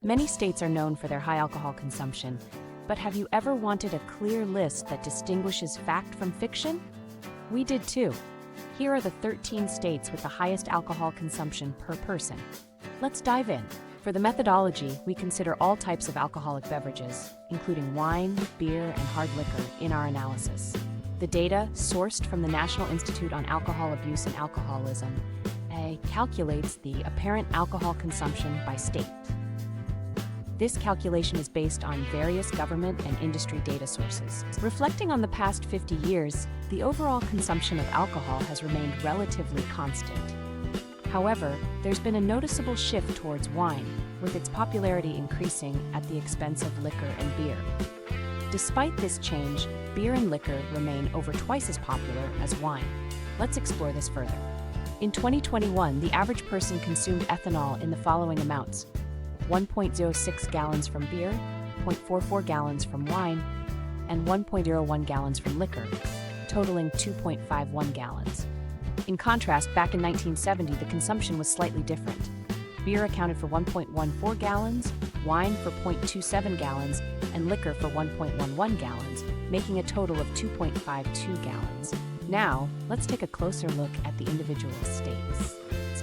Many states are known for their high alcohol consumption, but have you ever wanted a clear list that distinguishes fact from fiction? We did too. Here are the 13 states with the highest alcohol consumption per person. Let's dive in. For the methodology, we consider all types of alcoholic beverages, including wine, beer, and hard liquor, in our analysis. The data, sourced from the National Institute on Alcohol Abuse and Alcoholism, calculates the apparent alcohol consumption by state. This calculation is based on various government and industry data sources. Reflecting on the past 50 years, the overall consumption of alcohol has remained relatively constant. However, there's been a noticeable shift towards wine, with its popularity increasing at the expense of liquor and beer. Despite this change, beer and liquor remain over twice as popular as wine. Let's explore this further. In 2021, the average person consumed ethanol in the following amounts: 1.06 gallons from beer, 0.44 gallons from wine, and 1.01 gallons from liquor, totaling 2.51 gallons. In contrast, back in 1970, the consumption was slightly different. Beer accounted for 1.14 gallons, wine for 0.27 gallons, and liquor for 1.11 gallons, making a total of 2.52 gallons. Now, let's take a closer look at the individual states.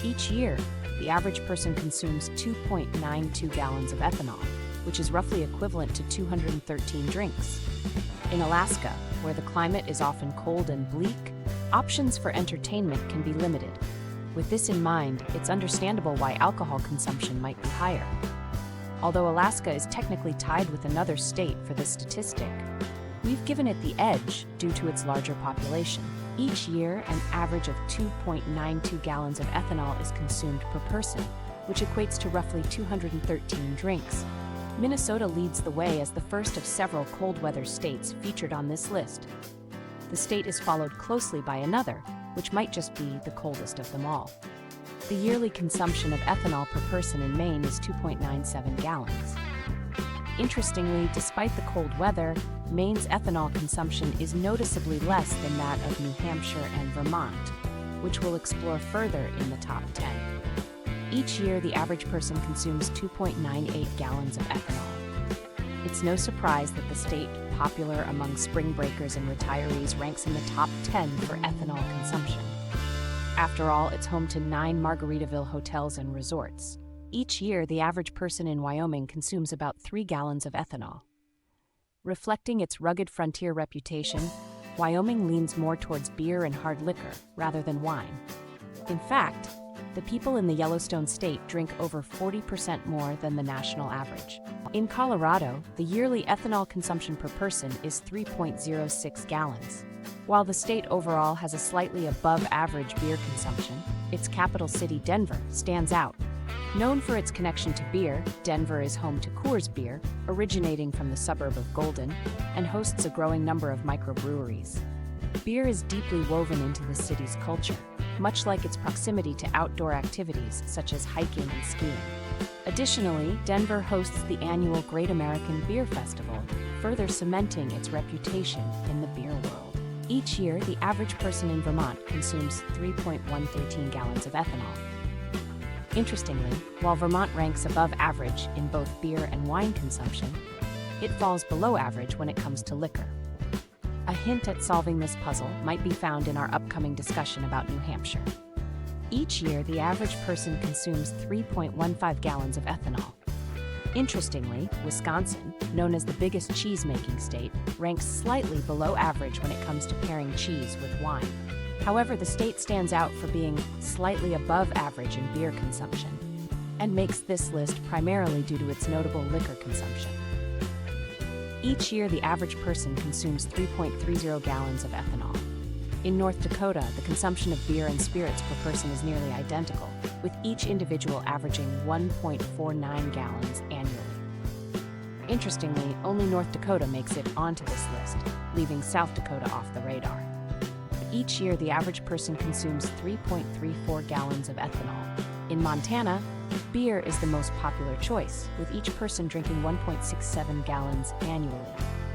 Each year, the average person consumes 2.92 gallons of ethanol, which is roughly equivalent to 213 drinks. In Alaska, where the climate is often cold and bleak, options for entertainment can be limited. With this in mind, it's understandable why alcohol consumption might be higher. Although Alaska is technically tied with another state for this statistic, we've given it the edge due to its larger population. Each year, an average of 2.92 gallons of ethanol is consumed per person, which equates to roughly 213 drinks. Minnesota leads the way as the first of several cold weather states featured on this list. The state is followed closely by another, which might just be the coldest of them all. The yearly consumption of ethanol per person in Maine is 2.97 gallons. Interestingly, despite the cold weather, Maine's ethanol consumption is noticeably less than that of New Hampshire and Vermont, which we'll explore further in the top 10. Each year, the average person consumes 2.98 gallons of ethanol. It's no surprise that the state, popular among spring breakers and retirees, ranks in the top 10 for ethanol consumption. After all, it's home to 9 Margaritaville hotels and resorts. Each year, the average person in Wyoming consumes about 3 gallons of ethanol. Reflecting its rugged frontier reputation, Wyoming leans more towards beer and hard liquor rather than wine. In fact, the people in the Yellowstone state drink over 40% more than the national average. In Colorado, the yearly ethanol consumption per person is 3.06 gallons. While the state overall has a slightly above average beer consumption, its capital city, Denver, stands out. Known for its connection to beer, Denver is home to Coors Beer, originating from the suburb of Golden, and hosts a growing number of microbreweries. Beer is deeply woven into the city's culture, much like its proximity to outdoor activities such as hiking and skiing. Additionally, Denver hosts the annual Great American Beer Festival, further cementing its reputation in the beer world. Each year, the average person in Vermont consumes 3.113 gallons of ethanol. Interestingly, while Vermont ranks above average in both beer and wine consumption, it falls below average when it comes to liquor. A hint at solving this puzzle might be found in our upcoming discussion about New Hampshire. Each year, the average person consumes 3.15 gallons of ethanol. Interestingly, Wisconsin, known as the biggest cheese-making state, ranks slightly below average when it comes to pairing cheese with wine. However, the state stands out for being slightly above average in beer consumption, and makes this list primarily due to its notable liquor consumption. Each year, the average person consumes 3.30 gallons of ethanol. In North Dakota, the consumption of beer and spirits per person is nearly identical, with each individual averaging 1.49 gallons annually. Interestingly, only North Dakota makes it onto this list, leaving South Dakota off the radar. Each year, the average person consumes 3.34 gallons of ethanol. In Montana, beer is the most popular choice, with each person drinking 1.67 gallons annually.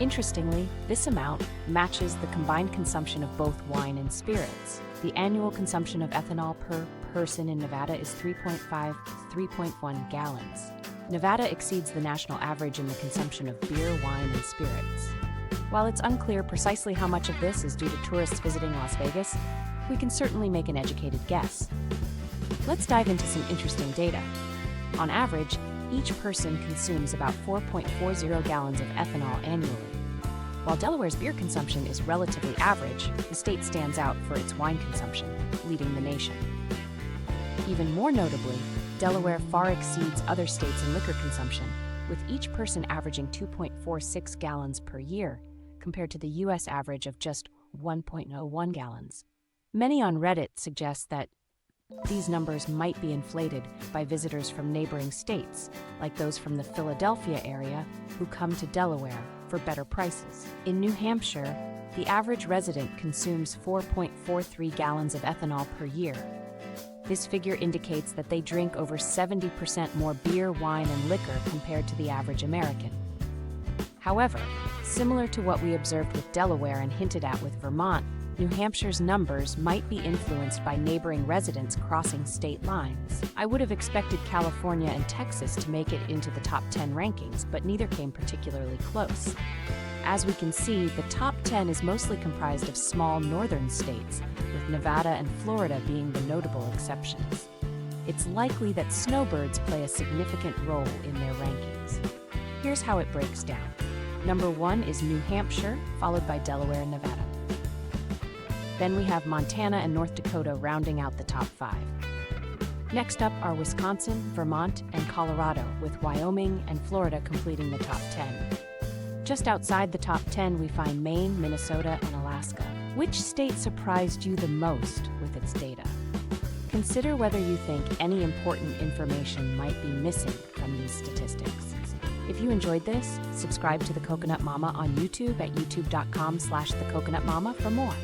Interestingly, this amount matches the combined consumption of both wine and spirits. The annual consumption of ethanol per person in Nevada is 3.5 to 3.1 gallons. Nevada exceeds the national average in the consumption of beer, wine, and spirits. While it's unclear precisely how much of this is due to tourists visiting Las Vegas, we can certainly make an educated guess. Let's dive into some interesting data. On average, each person consumes about 4.40 gallons of ethanol annually. While Delaware's beer consumption is relatively average, the state stands out for its wine consumption, leading the nation. Even more notably, Delaware far exceeds other states in liquor consumption, with each person averaging 2.46 gallons per year, compared to the U.S. average of just 1.01 gallons. Many on Reddit suggest that these numbers might be inflated by visitors from neighboring states, like those from the Philadelphia area who come to Delaware for better prices. In New Hampshire, the average resident consumes 4.43 gallons of ethanol per year. This figure indicates that they drink over 70% more beer, wine, and liquor compared to the average American. However, similar to what we observed with Delaware and hinted at with Vermont, New Hampshire's numbers might be influenced by neighboring residents crossing state lines. I would have expected California and Texas to make it into the top 10 rankings, but neither came particularly close. As we can see, the top 10 is mostly comprised of small northern states, with Nevada and Florida being the notable exceptions. It's likely that snowbirds play a significant role in their rankings. Here's how it breaks down. Number 1 is New Hampshire, followed by Delaware and Nevada. Then we have Montana and North Dakota rounding out the top 5. Next up are Wisconsin, Vermont, and Colorado, with Wyoming and Florida completing the top 10. Just outside the top 10, we find Maine, Minnesota, and Alaska. Which state surprised you the most with its data? Consider whether you think any important information might be missing from these statistics. If you enjoyed this, subscribe to The Coconut Mama on YouTube at youtube.com/thecoconutmama for more.